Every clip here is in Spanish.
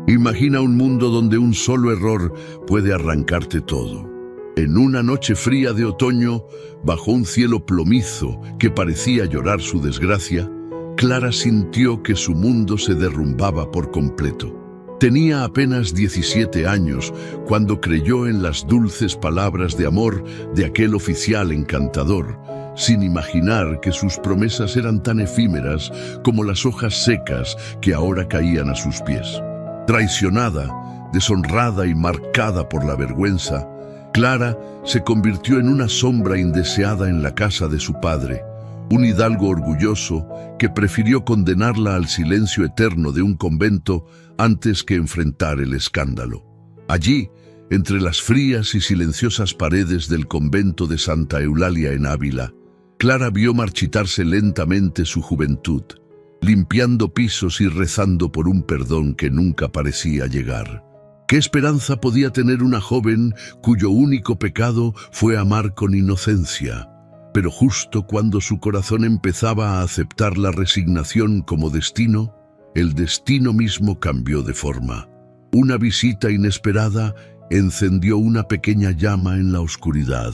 Imagina un mundo donde un solo error puede arrancarte todo. En una noche fría de otoño, bajo un cielo plomizo que parecía llorar su desgracia, Clara sintió que su mundo se derrumbaba por completo. Tenía apenas 17 años cuando creyó en las dulces palabras de amor de aquel oficial encantador, sin imaginar que sus promesas eran tan efímeras como las hojas secas que ahora caían a sus pies. Traicionada, deshonrada y marcada por la vergüenza, Clara se convirtió en una sombra indeseada en la casa de su padre, un hidalgo orgulloso que prefirió condenarla al silencio eterno de un convento antes que enfrentar el escándalo. Allí, entre las frías y silenciosas paredes del convento de Santa Eulalia en Ávila, Clara vio marchitarse lentamente su juventud, limpiando pisos y rezando por un perdón que nunca parecía llegar. ¿Qué esperanza podía tener una joven cuyo único pecado fue amar con inocencia? Pero justo cuando su corazón empezaba a aceptar la resignación como destino, el destino mismo cambió de forma. Una visita inesperada encendió una pequeña llama en la oscuridad.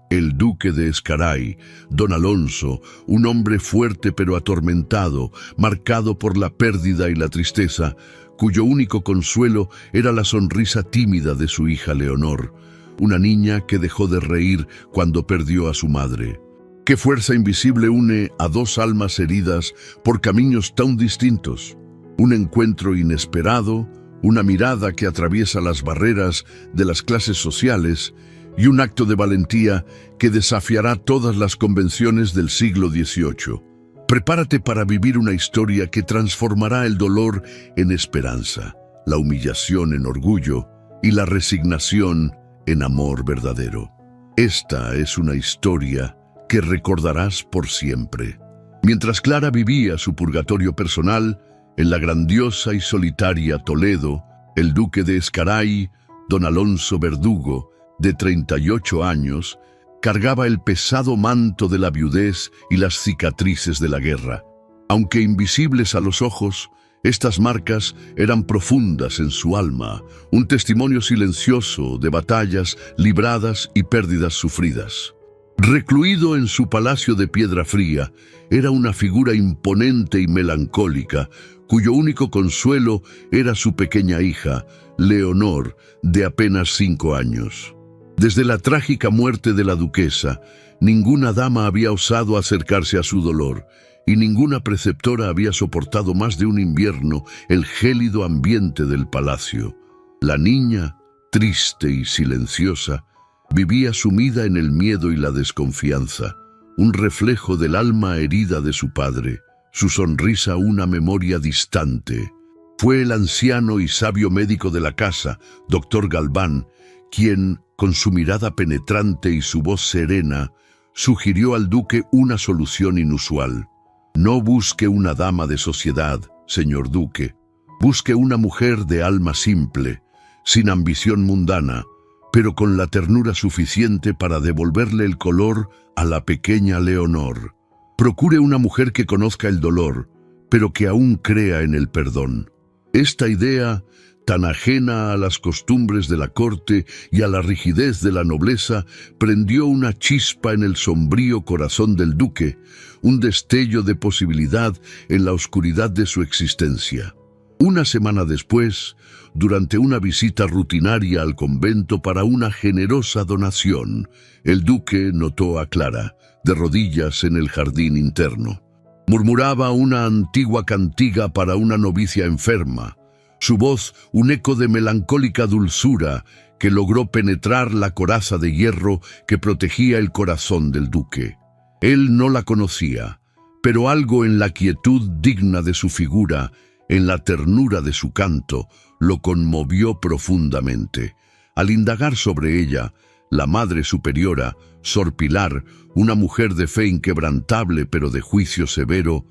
El duque de Ezcaray, don Alonso, un hombre fuerte pero atormentado, marcado por la pérdida y la tristeza, cuyo único consuelo era la sonrisa tímida de su hija Leonor, una niña que dejó de reír cuando perdió a su madre. ¿Qué fuerza invisible une a dos almas heridas por caminos tan distintos? Un encuentro inesperado, una mirada que atraviesa las barreras de las clases sociales y un acto de valentía que desafiará todas las convenciones del siglo XVIII. Prepárate para vivir una historia que transformará el dolor en esperanza, la humillación en orgullo y la resignación en amor verdadero. Esta es una historia que recordarás por siempre. Mientras Clara vivía su purgatorio personal, en la grandiosa y solitaria Toledo, el duque de Ezcaray, don Alonso Verdugo, de 38 años, cargaba el pesado manto de la viudez y las cicatrices de la guerra. Aunque invisibles a los ojos, estas marcas eran profundas en su alma, un testimonio silencioso de batallas libradas y pérdidas sufridas. Recluido en su palacio de piedra fría, era una figura imponente y melancólica, cuyo único consuelo era su pequeña hija, Leonor, de apenas 5 años. Desde la trágica muerte de la duquesa, ninguna dama había osado acercarse a su dolor, y ninguna preceptora había soportado más de un invierno el gélido ambiente del palacio. La niña, triste y silenciosa, vivía sumida en el miedo y la desconfianza, un reflejo del alma herida de su padre, su sonrisa una memoria distante. Fue el anciano y sabio médico de la casa, doctor Galván, quien, con su mirada penetrante y su voz serena, sugirió al duque una solución inusual. No busque una dama de sociedad, señor duque. Busque una mujer de alma simple, sin ambición mundana, pero con la ternura suficiente para devolverle el color a la pequeña Leonor. Procure una mujer que conozca el dolor, pero que aún crea en el perdón. Esta idea, tan ajena a las costumbres de la corte y a la rigidez de la nobleza, prendió una chispa en el sombrío corazón del duque, un destello de posibilidad en la oscuridad de su existencia. Una semana después, durante una visita rutinaria al convento para una generosa donación, el duque notó a Clara, de rodillas en el jardín interno. Murmuraba una antigua cantiga para una novicia enferma, su voz un eco de melancólica dulzura que logró penetrar la coraza de hierro que protegía el corazón del duque. Él no la conocía, pero algo en la quietud digna de su figura, en la ternura de su canto, lo conmovió profundamente. Al indagar sobre ella, la Madre Superiora, Sor Pilar, una mujer de fe inquebrantable pero de juicio severo,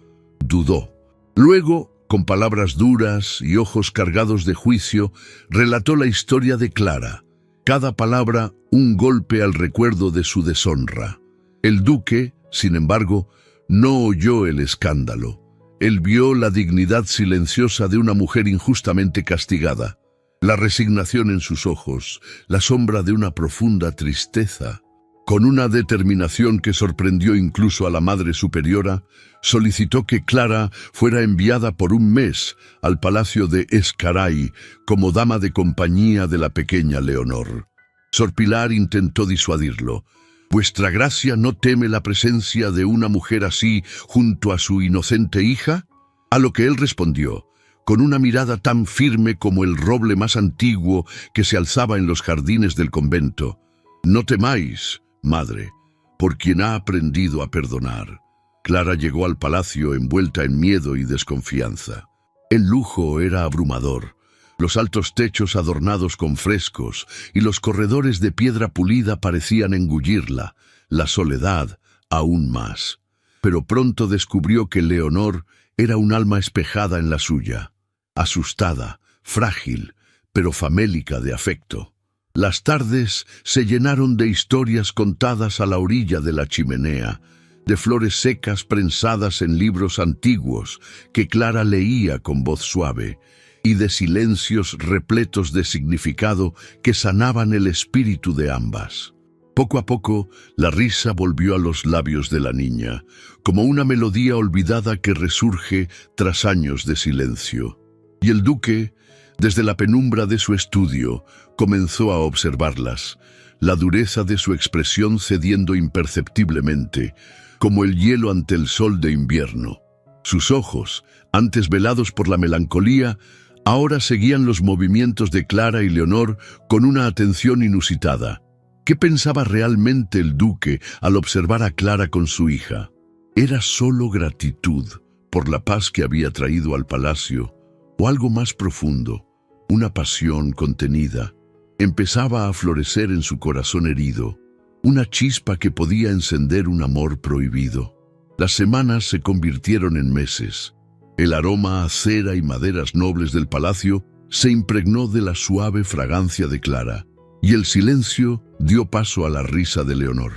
dudó. Luego, con palabras duras y ojos cargados de juicio, relató la historia de Clara. Cada palabra un golpe al recuerdo de su deshonra. El duque, sin embargo, no oyó el escándalo. Él vio la dignidad silenciosa de una mujer injustamente castigada, la resignación en sus ojos, la sombra de una profunda tristeza. Con una determinación que sorprendió incluso a la Madre Superiora, solicitó que Clara fuera enviada por un mes al palacio de Ezcaray como dama de compañía de la pequeña Leonor. Sor Pilar intentó disuadirlo. ¿Vuestra gracia no teme la presencia de una mujer así junto a su inocente hija? A lo que él respondió, con una mirada tan firme como el roble más antiguo que se alzaba en los jardines del convento: no temáis, madre, por quien ha aprendido a perdonar. Clara llegó al palacio envuelta en miedo y desconfianza. El lujo era abrumador. Los altos techos adornados con frescos y los corredores de piedra pulida parecían engullirla, la soledad aún más. Pero pronto descubrió que Leonor era un alma espejada en la suya, asustada, frágil, pero famélica de afecto. Las tardes se llenaron de historias contadas a la orilla de la chimenea, de flores secas prensadas en libros antiguos que Clara leía con voz suave, y de silencios repletos de significado que sanaban el espíritu de ambas. Poco a poco, la risa volvió a los labios de la niña, como una melodía olvidada que resurge tras años de silencio. Y el duque, desde la penumbra de su estudio, comenzó a observarlas, la dureza de su expresión cediendo imperceptiblemente, como el hielo ante el sol de invierno. Sus ojos, antes velados por la melancolía, ahora seguían los movimientos de Clara y Leonor con una atención inusitada. ¿Qué pensaba realmente el duque al observar a Clara con su hija? ¿Era solo gratitud por la paz que había traído al palacio, o algo más profundo, una pasión contenida? Empezaba a florecer en su corazón herido, una chispa que podía encender un amor prohibido. Las semanas se convirtieron en meses. El aroma a cera y maderas nobles del palacio se impregnó de la suave fragancia de Clara, y el silencio dio paso a la risa de Leonor.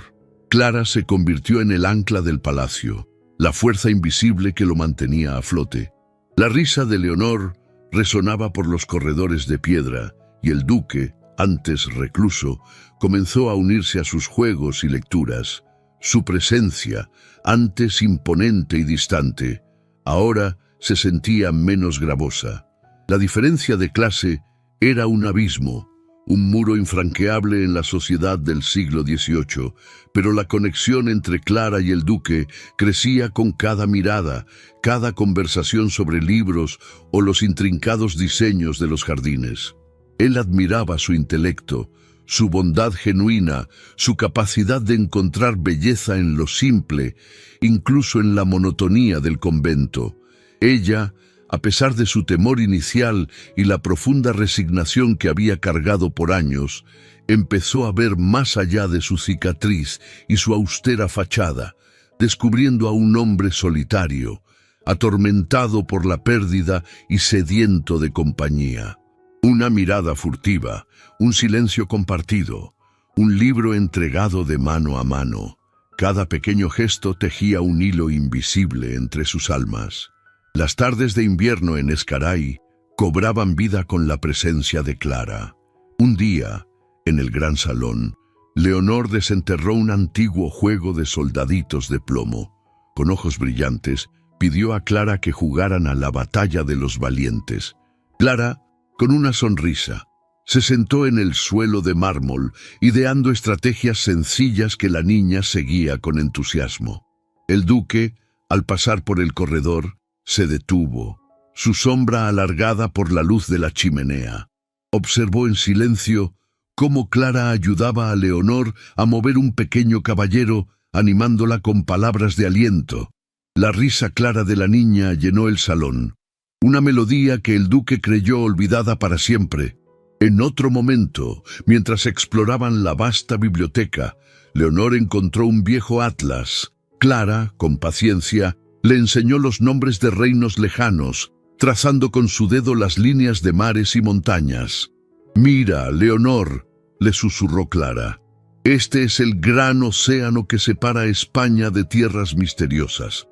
Clara se convirtió en el ancla del palacio, la fuerza invisible que lo mantenía a flote. La risa de Leonor resonaba por los corredores de piedra, y el duque, antes recluso, comenzó a unirse a sus juegos y lecturas. Su presencia, antes imponente y distante, ahora se sentía menos gravosa. La diferencia de clase era un abismo, un muro infranqueable en la sociedad del siglo XVIII, pero la conexión entre Clara y el duque crecía con cada mirada, cada conversación sobre libros o los intrincados diseños de los jardines. Él admiraba su intelecto, su bondad genuina, su capacidad de encontrar belleza en lo simple, incluso en la monotonía del convento. Ella, a pesar de su temor inicial y la profunda resignación que había cargado por años, empezó a ver más allá de su cicatriz y su austera fachada, descubriendo a un hombre solitario, atormentado por la pérdida y sediento de compañía. Una mirada furtiva, un silencio compartido, un libro entregado de mano a mano. Cada pequeño gesto tejía un hilo invisible entre sus almas. Las tardes de invierno en Ezcaray cobraban vida con la presencia de Clara. Un día, en el gran salón, Leonor desenterró un antiguo juego de soldaditos de plomo. Con ojos brillantes, pidió a Clara que jugaran a la batalla de los valientes. Clara, con una sonrisa, se sentó en el suelo de mármol, ideando estrategias sencillas que la niña seguía con entusiasmo. El duque, al pasar por el corredor, se detuvo, su sombra alargada por la luz de la chimenea. Observó en silencio cómo Clara ayudaba a Leonor a mover un pequeño caballero, animándola con palabras de aliento. La risa clara de la niña llenó el salón, una melodía que el duque creyó olvidada para siempre. En otro momento, mientras exploraban la vasta biblioteca, Leonor encontró un viejo atlas. Clara, con paciencia, le enseñó los nombres de reinos lejanos, trazando con su dedo las líneas de mares y montañas. «Mira, Leonor», le susurró Clara, «este es el gran océano que separa España de tierras misteriosas.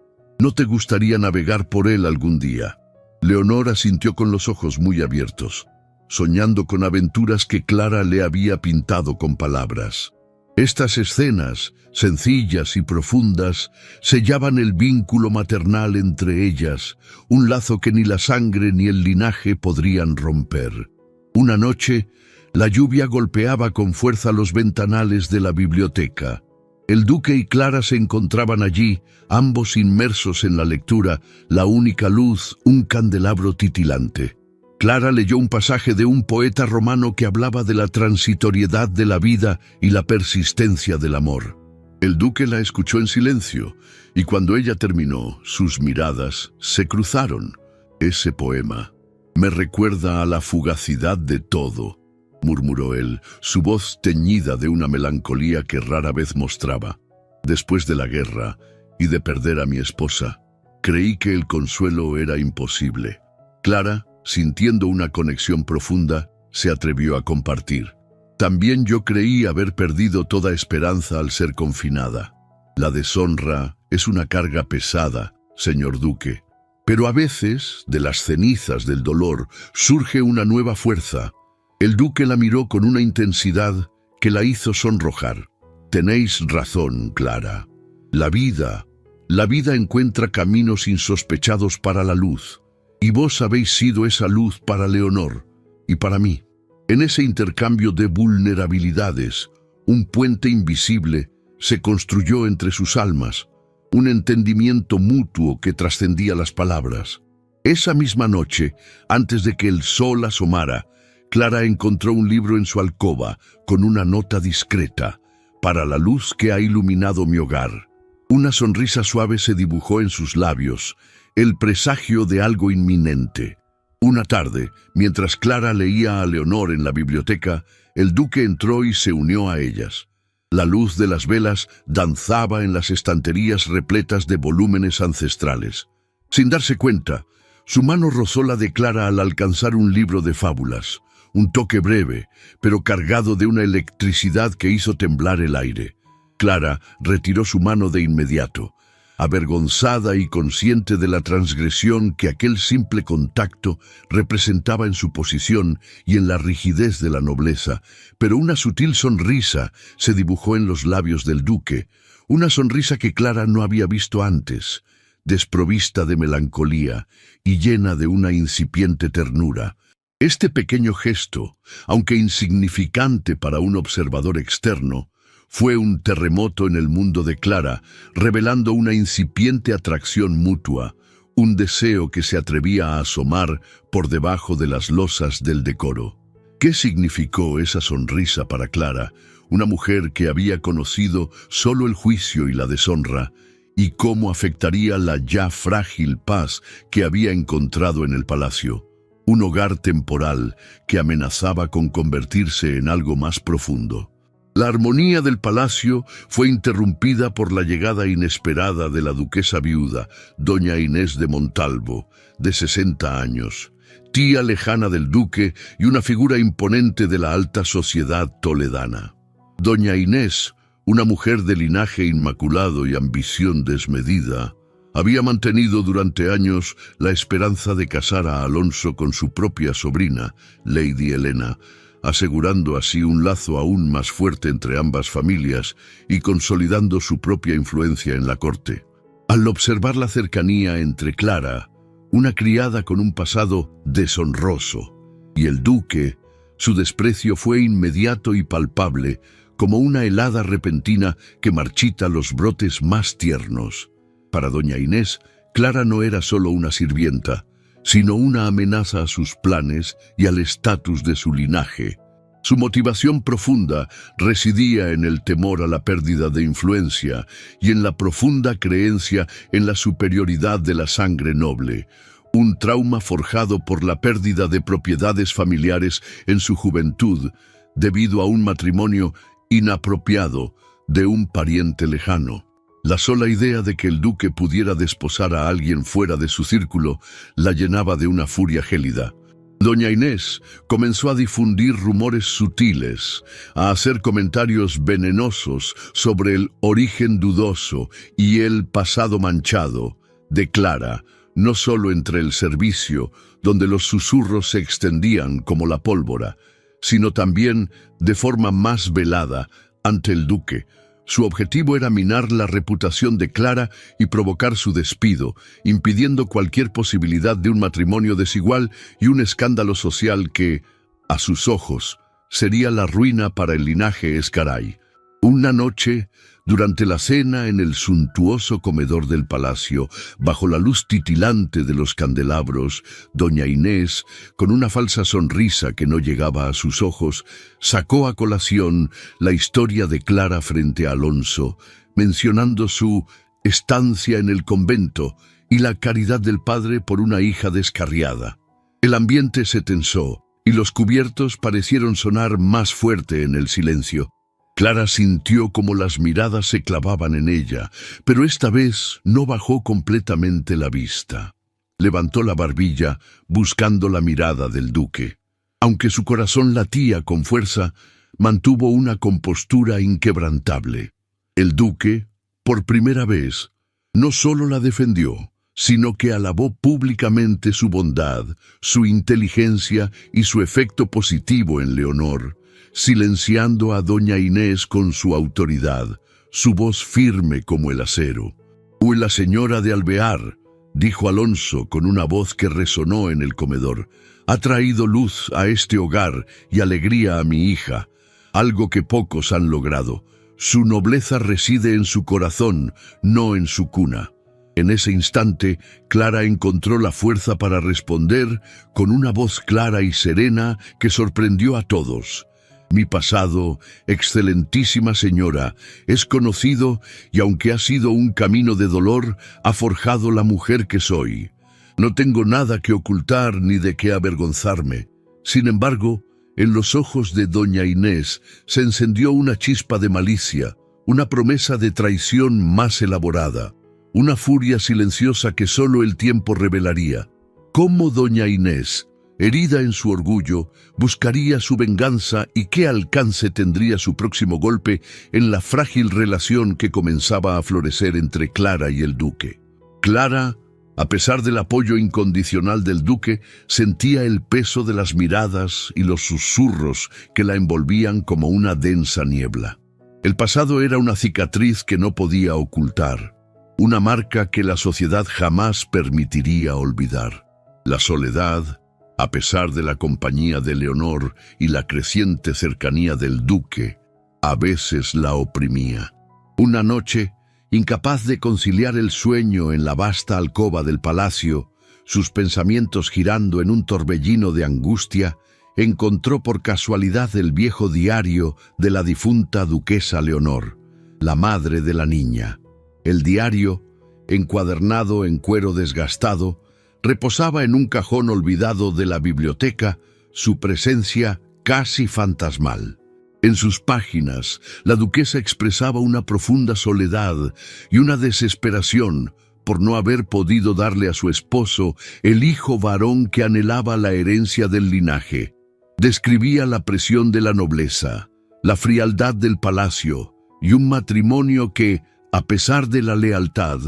¿No te gustaría navegar por él algún día? Leonor asintió con los ojos muy abiertos, soñando con aventuras que Clara le había pintado con palabras. Estas escenas, sencillas y profundas, sellaban el vínculo maternal entre ellas, un lazo que ni la sangre ni el linaje podrían romper. Una noche, la lluvia golpeaba con fuerza los ventanales de la biblioteca. El duque y Clara se encontraban allí, ambos inmersos en la lectura, la única luz, un candelabro titilante. Clara leyó un pasaje de un poeta romano que hablaba de la transitoriedad de la vida y la persistencia del amor. El duque la escuchó en silencio, y cuando ella terminó, sus miradas se cruzaron. Ese poema me recuerda a la fugacidad de todo, murmuró él, su voz teñida de una melancolía que rara vez mostraba. Después de la guerra y de perder a mi esposa, creí que el consuelo era imposible. Clara, sintiendo una conexión profunda, se atrevió a compartir. También yo creí haber perdido toda esperanza al ser confinada. La deshonra es una carga pesada, señor duque. Pero a veces, de las cenizas del dolor, surge una nueva fuerza. El duque la miró con una intensidad que la hizo sonrojar. Tenéis razón, Clara. La vida encuentra caminos insospechados para la luz. Y vos habéis sido esa luz para Leonor y para mí. En ese intercambio de vulnerabilidades, un puente invisible se construyó entre sus almas, un entendimiento mutuo que trascendía las palabras. Esa misma noche, antes de que el sol asomara, Clara encontró un libro en su alcoba con una nota discreta: para la luz que ha iluminado mi hogar. Una sonrisa suave se dibujó en sus labios, el presagio de algo inminente. Una tarde, mientras Clara leía a Leonor en la biblioteca, el duque entró y se unió a ellas. La luz de las velas danzaba en las estanterías repletas de volúmenes ancestrales. Sin darse cuenta, su mano rozó la de Clara al alcanzar un libro de fábulas, un toque breve, pero cargado de una electricidad que hizo temblar el aire. Clara retiró su mano de inmediato, avergonzada y consciente de la transgresión que aquel simple contacto representaba en su posición y en la rigidez de la nobleza, pero una sutil sonrisa se dibujó en los labios del duque, una sonrisa que Clara no había visto antes, desprovista de melancolía y llena de una incipiente ternura. Este pequeño gesto, aunque insignificante para un observador externo, fue un terremoto en el mundo de Clara, revelando una incipiente atracción mutua, un deseo que se atrevía a asomar por debajo de las losas del decoro. ¿Qué significó esa sonrisa para Clara, una mujer que había conocido solo el juicio y la deshonra, y cómo afectaría la ya frágil paz que había encontrado en el palacio? Un hogar temporal que amenazaba con convertirse en algo más profundo. La armonía del palacio fue interrumpida por la llegada inesperada de la duquesa viuda, doña Inés de Montalvo, de 60 años, tía lejana del duque y una figura imponente de la alta sociedad toledana. Doña Inés, una mujer de linaje inmaculado y ambición desmedida, había mantenido durante años la esperanza de casar a Alonso con su propia sobrina, Lady Helena, asegurando así un lazo aún más fuerte entre ambas familias y consolidando su propia influencia en la corte. Al observar la cercanía entre Clara, una criada con un pasado deshonroso, y el duque, su desprecio fue inmediato y palpable, como una helada repentina que marchita los brotes más tiernos. Para doña Inés, Clara no era solo una sirvienta, sino una amenaza a sus planes y al estatus de su linaje. Su motivación profunda residía en el temor a la pérdida de influencia y en la profunda creencia en la superioridad de la sangre noble, un trauma forjado por la pérdida de propiedades familiares en su juventud debido a un matrimonio inapropiado de un pariente lejano. La sola idea de que el duque pudiera desposar a alguien fuera de su círculo la llenaba de una furia gélida. Doña Inés comenzó a difundir rumores sutiles, a hacer comentarios venenosos sobre el origen dudoso y el pasado manchado de Clara, no solo entre el servicio, donde los susurros se extendían como la pólvora, sino también de forma más velada ante el duque. Su objetivo era minar la reputación de Clara y provocar su despido, impidiendo cualquier posibilidad de un matrimonio desigual y un escándalo social que, a sus ojos, sería la ruina para el linaje Ezcaray. Una noche, durante la cena en el suntuoso comedor del palacio, bajo la luz titilante de los candelabros, doña Inés, con una falsa sonrisa que no llegaba a sus ojos, sacó a colación la historia de Clara frente a Alonso, mencionando su estancia en el convento y la caridad del padre por una hija descarriada. El ambiente se tensó y los cubiertos parecieron sonar más fuerte en el silencio. Clara sintió como las miradas se clavaban en ella, pero esta vez no bajó completamente la vista. Levantó la barbilla, buscando la mirada del duque. Aunque su corazón latía con fuerza, mantuvo una compostura inquebrantable. El duque, por primera vez, no solo la defendió, sino que alabó públicamente su bondad, su inteligencia y su efecto positivo en Leonor, silenciando a doña Inés con su autoridad, su voz firme como el acero. «La señora de Alvear», dijo Alonso con una voz que resonó en el comedor, «ha traído luz a este hogar y alegría a mi hija, algo que pocos han logrado. Su nobleza reside en su corazón, no en su cuna». En ese instante, Clara encontró la fuerza para responder con una voz clara y serena que sorprendió a todos. «Mi pasado, excelentísima señora, es conocido y aunque ha sido un camino de dolor, ha forjado la mujer que soy. No tengo nada que ocultar ni de qué avergonzarme». Sin embargo, en los ojos de doña Inés se encendió una chispa de malicia, una promesa de traición más elaborada, una furia silenciosa que solo el tiempo revelaría. ¿Cómo doña Inés, herida en su orgullo, buscaría su venganza y qué alcance tendría su próximo golpe en la frágil relación que comenzaba a florecer entre Clara y el duque? Clara, a pesar del apoyo incondicional del duque, sentía el peso de las miradas y los susurros que la envolvían como una densa niebla. El pasado era una cicatriz que no podía ocultar, una marca que la sociedad jamás permitiría olvidar. La soledad, a pesar de la compañía de Leonor y la creciente cercanía del duque, a veces la oprimía. Una noche, incapaz de conciliar el sueño en la vasta alcoba del palacio, sus pensamientos girando en un torbellino de angustia, encontró por casualidad el viejo diario de la difunta duquesa Leonor, la madre de la niña. El diario, encuadernado en cuero desgastado, reposaba en un cajón olvidado de la biblioteca, su presencia casi fantasmal. En sus páginas, la duquesa expresaba una profunda soledad y una desesperación por no haber podido darle a su esposo el hijo varón que anhelaba la herencia del linaje. Describía la presión de la nobleza, la frialdad del palacio y un matrimonio que, a pesar de la lealtad,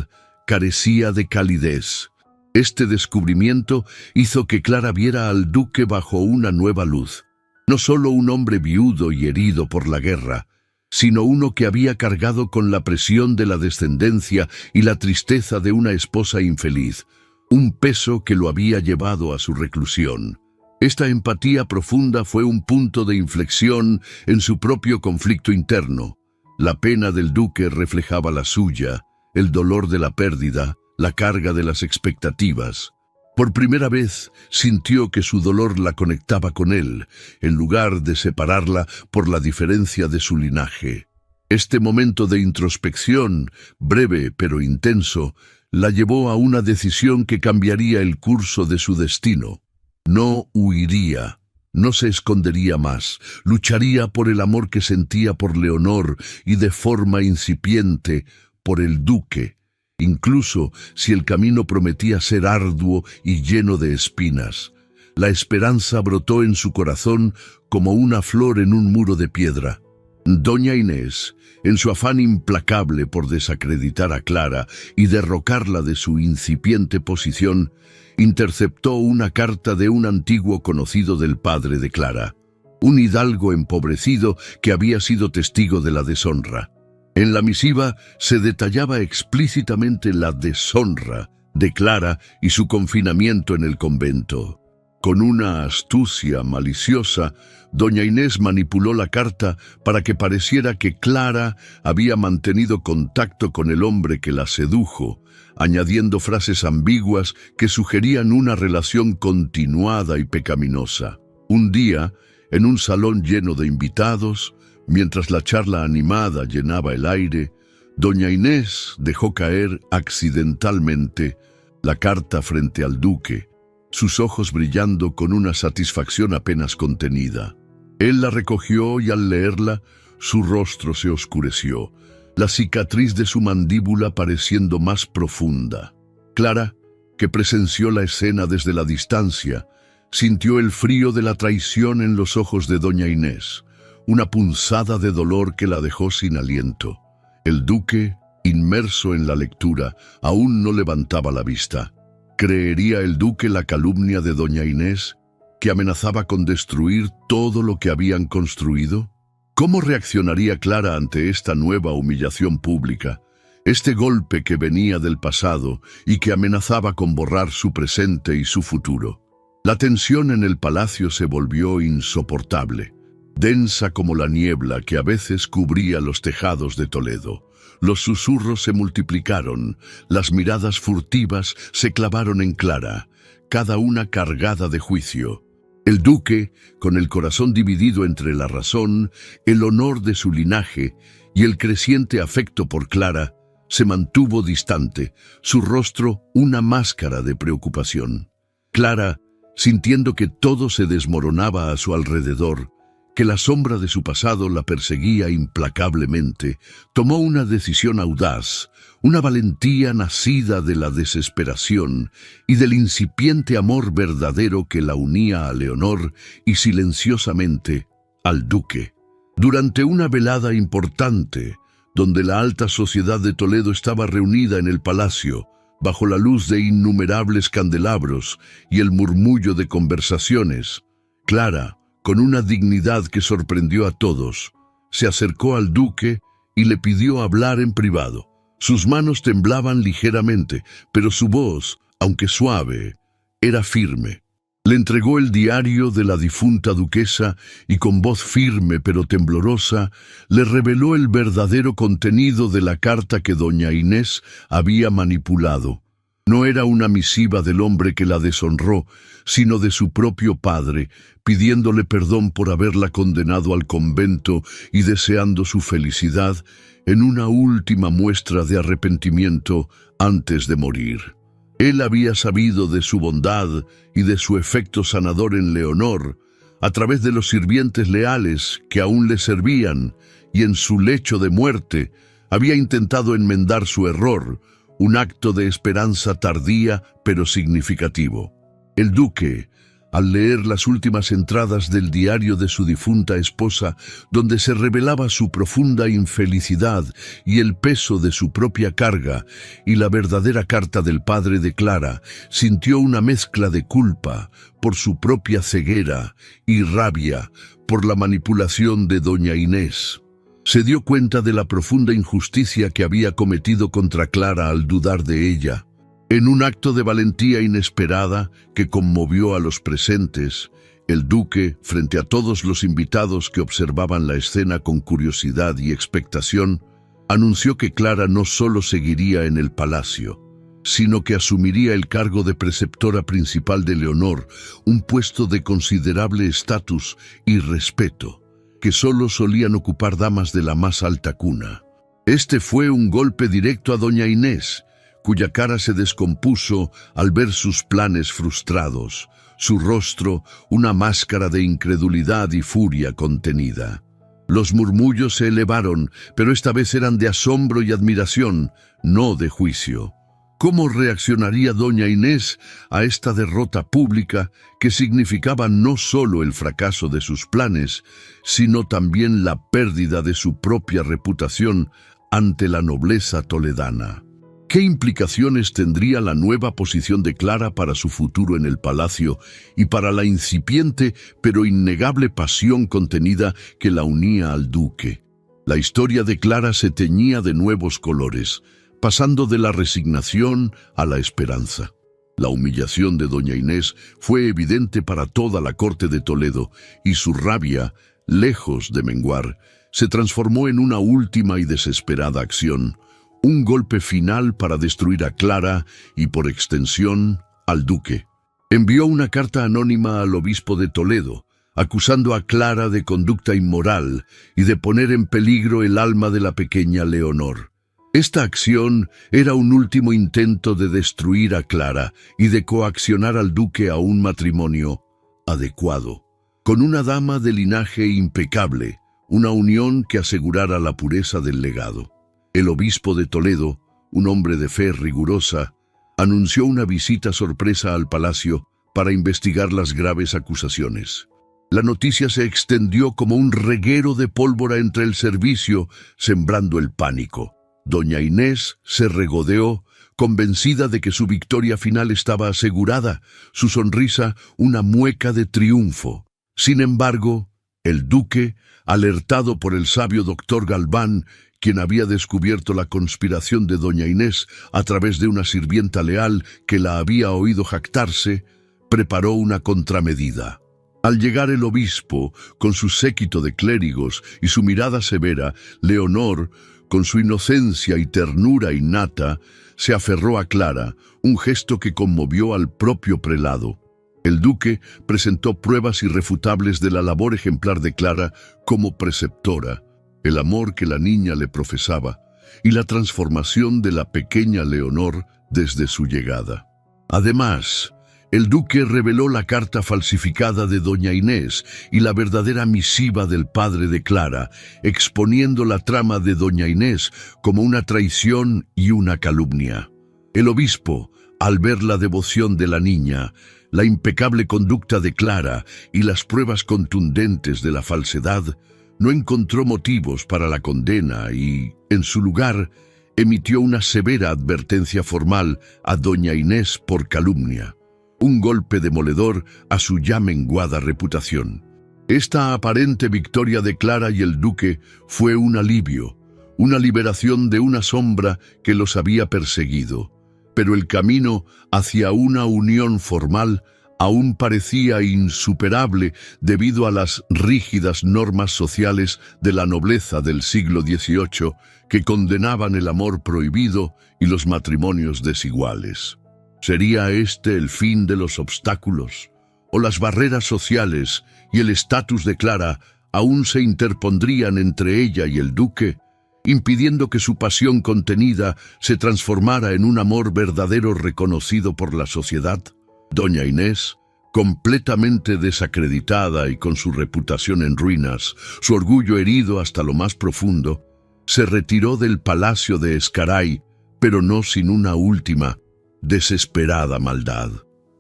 carecía de calidez. Este descubrimiento hizo que Clara viera al duque bajo una nueva luz. No solo un hombre viudo y herido por la guerra, sino uno que había cargado con la presión de la descendencia y la tristeza de una esposa infeliz, un peso que lo había llevado a su reclusión. Esta empatía profunda fue un punto de inflexión en su propio conflicto interno. La pena del duque reflejaba la suya, el dolor de la pérdida, la carga de las expectativas. Por primera vez sintió que su dolor la conectaba con él, en lugar de separarla por la diferencia de su linaje. Este momento de introspección, breve pero intenso, la llevó a una decisión que cambiaría el curso de su destino. No huiría, no se escondería más, lucharía por el amor que sentía por Leonor y de forma incipiente por el duque, incluso si el camino prometía ser arduo y lleno de espinas. La esperanza brotó en su corazón como una flor en un muro de piedra. Doña Inés, en su afán implacable por desacreditar a Clara y derrocarla de su incipiente posición, interceptó una carta de un antiguo conocido del padre de Clara, un hidalgo empobrecido que había sido testigo de la deshonra. En la misiva se detallaba explícitamente la deshonra de Clara y su confinamiento en el convento. Con una astucia maliciosa, doña Inés manipuló la carta para que pareciera que Clara había mantenido contacto con el hombre que la sedujo, añadiendo frases ambiguas que sugerían una relación continuada y pecaminosa. Un día, en un salón lleno de invitados, mientras la charla animada llenaba el aire, doña Inés dejó caer accidentalmente la carta frente al duque, sus ojos brillando con una satisfacción apenas contenida. Él la recogió y al leerla, su rostro se oscureció, la cicatriz de su mandíbula pareciendo más profunda. Clara, que presenció la escena desde la distancia, sintió el frío de la traición en los ojos de doña Inés, una punzada de dolor que la dejó sin aliento. El duque, inmerso en la lectura, aún no levantaba la vista. ¿Creería el duque la calumnia de doña Inés, que amenazaba con destruir todo lo que habían construido? ¿Cómo reaccionaría Clara ante esta nueva humillación pública, este golpe que venía del pasado y que amenazaba con borrar su presente y su futuro? La tensión en el palacio se volvió insoportable, densa como la niebla que a veces cubría los tejados de Toledo. Los susurros se multiplicaron, las miradas furtivas se clavaron en Clara, cada una cargada de juicio. El duque, con el corazón dividido entre la razón, el honor de su linaje y el creciente afecto por Clara, se mantuvo distante, su rostro una máscara de preocupación. Clara, sintiendo que todo se desmoronaba a su alrededor, que la sombra de su pasado la perseguía implacablemente, tomó una decisión audaz, una valentía nacida de la desesperación y del incipiente amor verdadero que la unía a Leonor y silenciosamente al duque. Durante una velada importante, donde la alta sociedad de Toledo estaba reunida en el palacio, bajo la luz de innumerables candelabros y el murmullo de conversaciones, Clara, con una dignidad que sorprendió a todos, se acercó al duque y le pidió hablar en privado. Sus manos temblaban ligeramente, pero su voz, aunque suave, era firme. Le entregó el diario de la difunta duquesa y con voz firme pero temblorosa le reveló el verdadero contenido de la carta que doña Inés había manipulado. No era una misiva del hombre que la deshonró, sino de su propio padre, pidiéndole perdón por haberla condenado al convento y deseando su felicidad en una última muestra de arrepentimiento antes de morir. Él había sabido de su bondad y de su efecto sanador en Leonor, a través de los sirvientes leales que aún le servían, y en su lecho de muerte había intentado enmendar su error, un acto de esperanza tardía pero significativo. El duque, al leer las últimas entradas del diario de su difunta esposa, donde se revelaba su profunda infelicidad y el peso de su propia carga, y la verdadera carta del padre de Clara, sintió una mezcla de culpa por su propia ceguera y rabia por la manipulación de doña Inés. Se dio cuenta de la profunda injusticia que había cometido contra Clara al dudar de ella. En un acto de valentía inesperada que conmovió a los presentes, el duque, frente a todos los invitados que observaban la escena con curiosidad y expectación, anunció que Clara no solo seguiría en el palacio, sino que asumiría el cargo de preceptora principal de Leonor, un puesto de considerable estatus y respeto, que solo solían ocupar damas de la más alta cuna. Este fue un golpe directo a doña Inés, cuya cara se descompuso al ver sus planes frustrados, su rostro una máscara de incredulidad y furia contenida. Los murmullos se elevaron, pero esta vez eran de asombro y admiración, no de juicio. ¿Cómo reaccionaría doña Inés a esta derrota pública que significaba no solo el fracaso de sus planes, sino también la pérdida de su propia reputación ante la nobleza toledana? ¿Qué implicaciones tendría la nueva posición de Clara para su futuro en el palacio y para la incipiente pero innegable pasión contenida que la unía al duque? La historia de Clara se teñía de nuevos colores, pasando de la resignación a la esperanza. La humillación de doña Inés fue evidente para toda la corte de Toledo y su rabia, lejos de menguar, se transformó en una última y desesperada acción, un golpe final para destruir a Clara y, por extensión, al duque. Envió una carta anónima al obispo de Toledo, acusando a Clara de conducta inmoral y de poner en peligro el alma de la pequeña Leonor. Esta acción era un último intento de destruir a Clara y de coaccionar al duque a un matrimonio adecuado, con una dama de linaje impecable, una unión que asegurara la pureza del legado. El obispo de Toledo, un hombre de fe rigurosa, anunció una visita sorpresa al palacio para investigar las graves acusaciones. La noticia se extendió como un reguero de pólvora entre el servicio, sembrando el pánico. Doña Inés se regodeó, convencida de que su victoria final estaba asegurada, su sonrisa una mueca de triunfo. Sin embargo, el duque, alertado por el sabio doctor Galván, quien había descubierto la conspiración de doña Inés a través de una sirvienta leal que la había oído jactarse, preparó una contramedida. Al llegar el obispo, con su séquito de clérigos y su mirada severa, Leonor, con su inocencia y ternura innata, se aferró a Clara, un gesto que conmovió al propio prelado. El duque presentó pruebas irrefutables de la labor ejemplar de Clara como preceptora, el amor que la niña le profesaba y la transformación de la pequeña Leonor desde su llegada. Además, el duque reveló la carta falsificada de doña Inés y la verdadera misiva del padre de Clara, exponiendo la trama de doña Inés como una traición y una calumnia. El obispo, al ver la devoción de la niña, la impecable conducta de Clara y las pruebas contundentes de la falsedad, no encontró motivos para la condena y, en su lugar, emitió una severa advertencia formal a doña Inés por calumnia, un golpe demoledor a su ya menguada reputación. Esta aparente victoria de Clara y el duque fue un alivio, una liberación de una sombra que los había perseguido, pero el camino hacia una unión formal aún parecía insuperable debido a las rígidas normas sociales de la nobleza del siglo XVIII que condenaban el amor prohibido y los matrimonios desiguales. ¿Sería este el fin de los obstáculos? ¿O las barreras sociales y el estatus de Clara aún se interpondrían entre ella y el duque, impidiendo que su pasión contenida se transformara en un amor verdadero reconocido por la sociedad? Doña Inés, completamente desacreditada y con su reputación en ruinas, su orgullo herido hasta lo más profundo, se retiró del palacio de Ezcaray, pero no sin una última, desesperada maldad.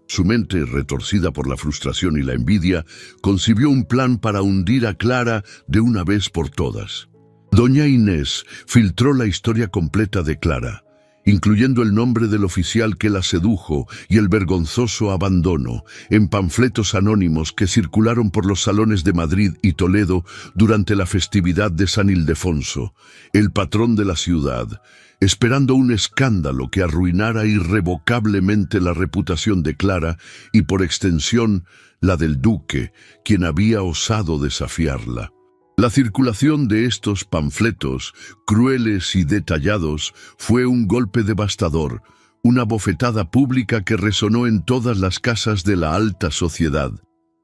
Su mente, retorcida por la frustración y la envidia, concibió un plan para hundir a Clara de una vez por todas. Doña Inés filtró la historia completa de Clara, incluyendo el nombre del oficial que la sedujo y el vergonzoso abandono, en panfletos anónimos que circularon por los salones de Madrid y Toledo durante la festividad de San Ildefonso, el patrón de la ciudad, esperando un escándalo que arruinara irrevocablemente la reputación de Clara y, por extensión, la del duque, quien había osado desafiarla. La circulación de estos panfletos, crueles y detallados, fue un golpe devastador, una bofetada pública que resonó en todas las casas de la alta sociedad.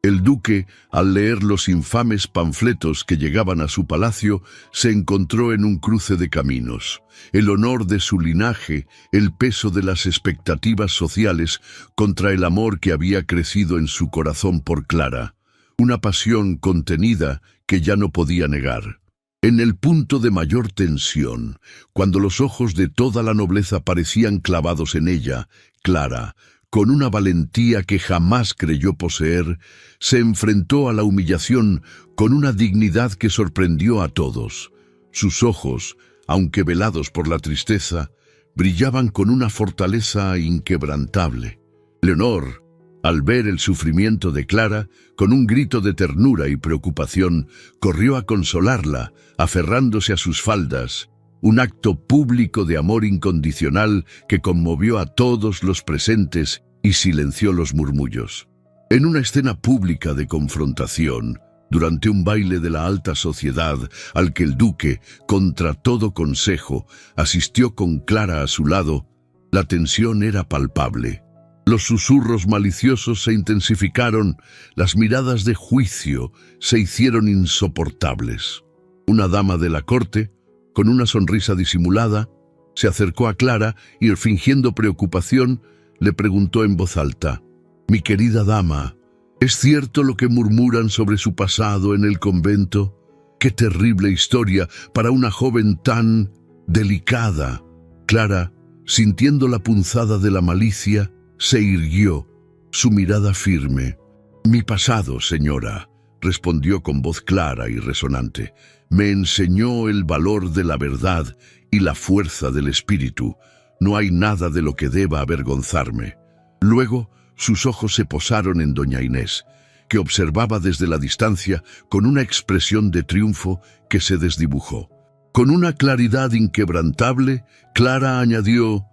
El duque, al leer los infames panfletos que llegaban a su palacio, se encontró en un cruce de caminos. El honor de su linaje, el peso de las expectativas sociales contra el amor que había crecido en su corazón por Clara. Una pasión contenida que ya no podía negar. En el punto de mayor tensión, cuando los ojos de toda la nobleza parecían clavados en ella, Clara, con una valentía que jamás creyó poseer, se enfrentó a la humillación con una dignidad que sorprendió a todos. Sus ojos, aunque velados por la tristeza, brillaban con una fortaleza inquebrantable. Leonor, al ver el sufrimiento de Clara, con un grito de ternura y preocupación, corrió a consolarla, aferrándose a sus faldas, un acto público de amor incondicional que conmovió a todos los presentes y silenció los murmullos. En una escena pública de confrontación, durante un baile de la alta sociedad al que el duque, contra todo consejo, asistió con Clara a su lado, la tensión era palpable. Los susurros maliciosos se intensificaron, las miradas de juicio se hicieron insoportables. Una dama de la corte, con una sonrisa disimulada, se acercó a Clara y, fingiendo preocupación, le preguntó en voz alta: «Mi querida dama, ¿es cierto lo que murmuran sobre su pasado en el convento? ¡Qué terrible historia para una joven tan delicada!». Clara, sintiendo la punzada de la malicia, se irguió, su mirada firme. «Mi pasado, señora», respondió con voz clara y resonante, «me enseñó el valor de la verdad y la fuerza del espíritu. No hay nada de lo que deba avergonzarme». Luego, sus ojos se posaron en doña Inés, que observaba desde la distancia con una expresión de triunfo que se desdibujó. Con una claridad inquebrantable, Clara añadió: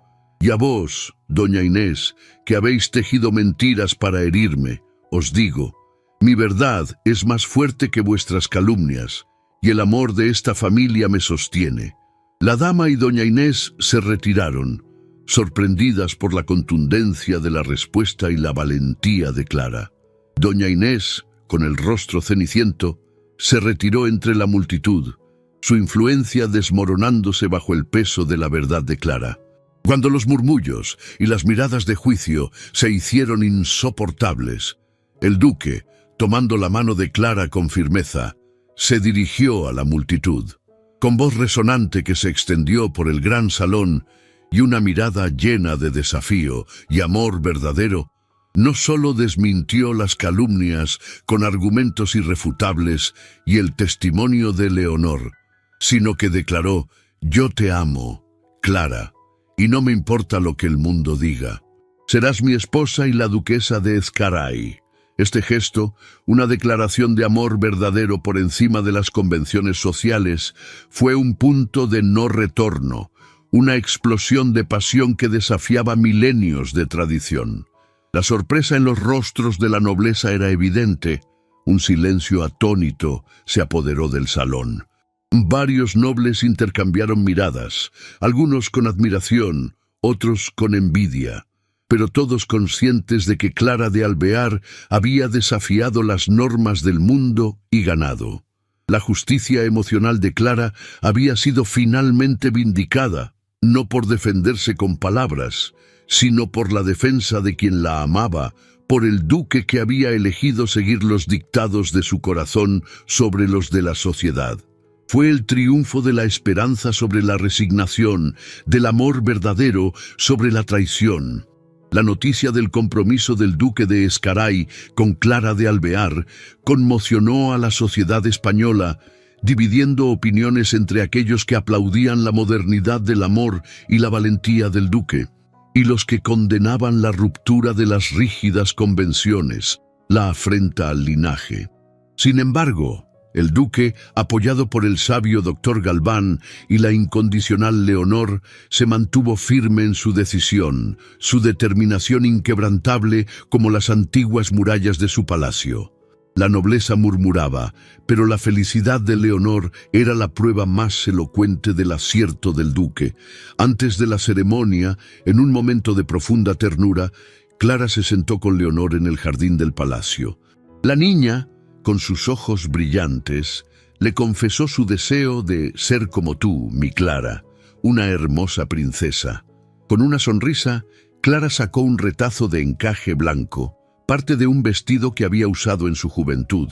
«Y a vos, doña Inés, que habéis tejido mentiras para herirme, os digo, mi verdad es más fuerte que vuestras calumnias, y el amor de esta familia me sostiene». La dama y doña Inés se retiraron, sorprendidas por la contundencia de la respuesta y la valentía de Clara. Doña Inés, con el rostro ceniciento, se retiró entre la multitud, su influencia desmoronándose bajo el peso de la verdad de Clara. Cuando los murmullos y las miradas de juicio se hicieron insoportables, el duque, tomando la mano de Clara con firmeza, se dirigió a la multitud. Con voz resonante que se extendió por el gran salón y una mirada llena de desafío y amor verdadero, no solo desmintió las calumnias con argumentos irrefutables y el testimonio de Leonor, sino que declaró: «Yo te amo, Clara, y no me importa lo que el mundo diga. Serás mi esposa y la duquesa de Ezcaray». Este gesto, una declaración de amor verdadero por encima de las convenciones sociales, fue un punto de no retorno, una explosión de pasión que desafiaba milenios de tradición. La sorpresa en los rostros de la nobleza era evidente. Un silencio atónito se apoderó del salón. Varios nobles intercambiaron miradas, algunos con admiración, otros con envidia, pero todos conscientes de que Clara de Alvear había desafiado las normas del mundo y ganado. La justicia emocional de Clara había sido finalmente vindicada, no por defenderse con palabras, sino por la defensa de quien la amaba, por el duque que había elegido seguir los dictados de su corazón sobre los de la sociedad. Fue el triunfo de la esperanza sobre la resignación, del amor verdadero sobre la traición. La noticia del compromiso del duque de Ezcaray con Clara de Alvear conmocionó a la sociedad española, dividiendo opiniones entre aquellos que aplaudían la modernidad del amor y la valentía del duque, y los que condenaban la ruptura de las rígidas convenciones, la afrenta al linaje. Sin embargo, el duque, apoyado por el sabio doctor Galván y la incondicional Leonor, se mantuvo firme en su decisión, su determinación inquebrantable como las antiguas murallas de su palacio. La nobleza murmuraba, pero la felicidad de Leonor era la prueba más elocuente del acierto del duque. Antes de la ceremonia, en un momento de profunda ternura, Clara se sentó con Leonor en el jardín del palacio. La niña, con sus ojos brillantes, le confesó su deseo de ser como tú, mi Clara, una hermosa princesa. Con una sonrisa, Clara sacó un retazo de encaje blanco, parte de un vestido que había usado en su juventud,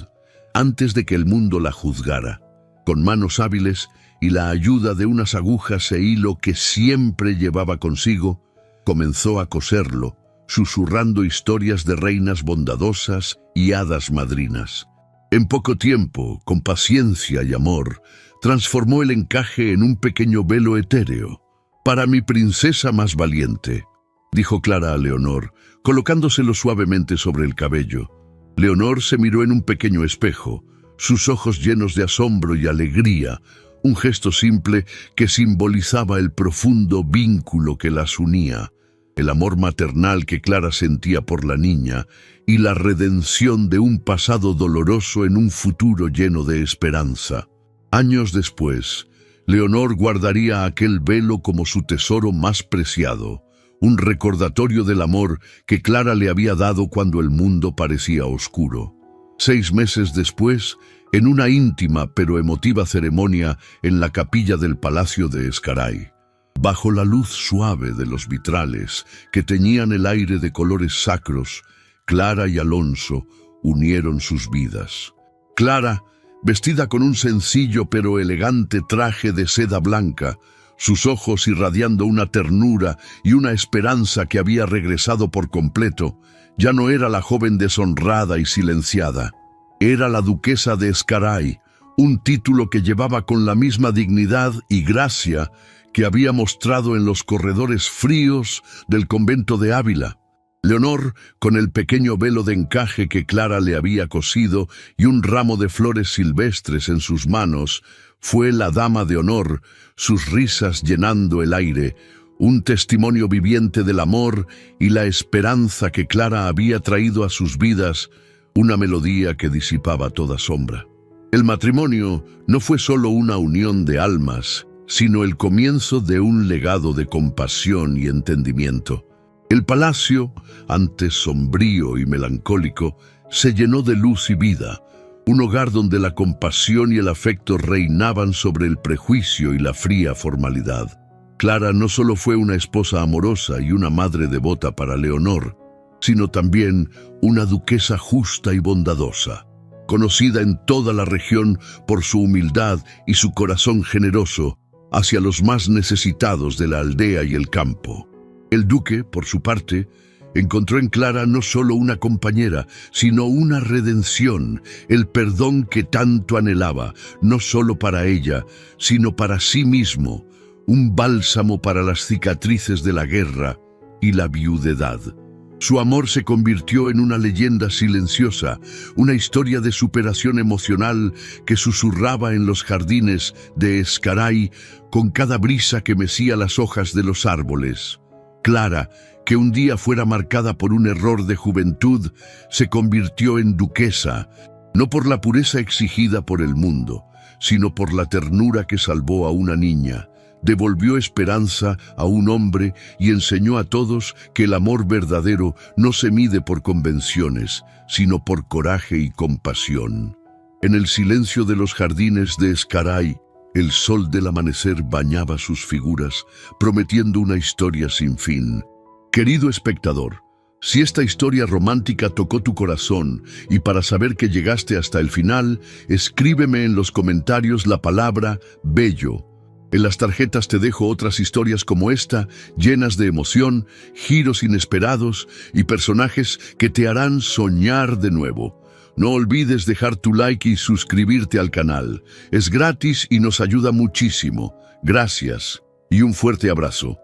antes de que el mundo la juzgara. Con manos hábiles y la ayuda de unas agujas e hilo que siempre llevaba consigo, comenzó a coserlo, susurrando historias de reinas bondadosas y hadas madrinas. En poco tiempo, con paciencia y amor, transformó el encaje en un pequeño velo etéreo. «Para mi princesa más valiente», dijo Clara a Leonor, colocándoselo suavemente sobre el cabello. Leonor se miró en un pequeño espejo, sus ojos llenos de asombro y alegría, un gesto simple que simbolizaba el profundo vínculo que las unía, el amor maternal que Clara sentía por la niña y la redención de un pasado doloroso en un futuro lleno de esperanza. Años después, Leonor guardaría aquel velo como su tesoro más preciado, un recordatorio del amor que Clara le había dado cuando el mundo parecía oscuro. 6 meses después, en una íntima pero emotiva ceremonia en la capilla del Palacio de Ezcaray, bajo la luz suave de los vitrales que teñían el aire de colores sacros, Clara y Alonso unieron sus vidas. Clara, vestida con un sencillo pero elegante traje de seda blanca, sus ojos irradiando una ternura y una esperanza que había regresado por completo, ya no era la joven deshonrada y silenciada. Era la duquesa de Ezcaray, un título que llevaba con la misma dignidad y gracia que había mostrado en los corredores fríos del convento de Ávila. Leonor, con el pequeño velo de encaje que Clara le había cosido y un ramo de flores silvestres en sus manos, fue la dama de honor, sus risas llenando el aire, un testimonio viviente del amor y la esperanza que Clara había traído a sus vidas, una melodía que disipaba toda sombra. El matrimonio no fue solo una unión de almas, sino el comienzo de un legado de compasión y entendimiento. El palacio, antes sombrío y melancólico, se llenó de luz y vida, un hogar donde la compasión y el afecto reinaban sobre el prejuicio y la fría formalidad. Clara no solo fue una esposa amorosa y una madre devota para Leonor, sino también una duquesa justa y bondadosa, conocida en toda la región por su humildad y su corazón generoso hacia los más necesitados de la aldea y el campo. El duque, por su parte, encontró en Clara no solo una compañera, sino una redención, el perdón que tanto anhelaba, no solo para ella, sino para sí mismo, un bálsamo para las cicatrices de la guerra y la viudedad. Su amor se convirtió en una leyenda silenciosa, una historia de superación emocional que susurraba en los jardines de Ezcaray con cada brisa que mecía las hojas de los árboles. Clara, que un día fuera marcada por un error de juventud, se convirtió en duquesa, no por la pureza exigida por el mundo, sino por la ternura que salvó a una niña, devolvió esperanza a un hombre y enseñó a todos que el amor verdadero no se mide por convenciones, sino por coraje y compasión. En el silencio de los jardines de Ezcaray, el sol del amanecer bañaba sus figuras, prometiendo una historia sin fin. Querido espectador, si esta historia romántica tocó tu corazón y para saber que llegaste hasta el final, escríbeme en los comentarios la palabra bello. En las tarjetas te dejo otras historias como esta, llenas de emoción, giros inesperados y personajes que te harán soñar de nuevo. No olvides dejar tu like y suscribirte al canal. Es gratis y nos ayuda muchísimo. Gracias y un fuerte abrazo.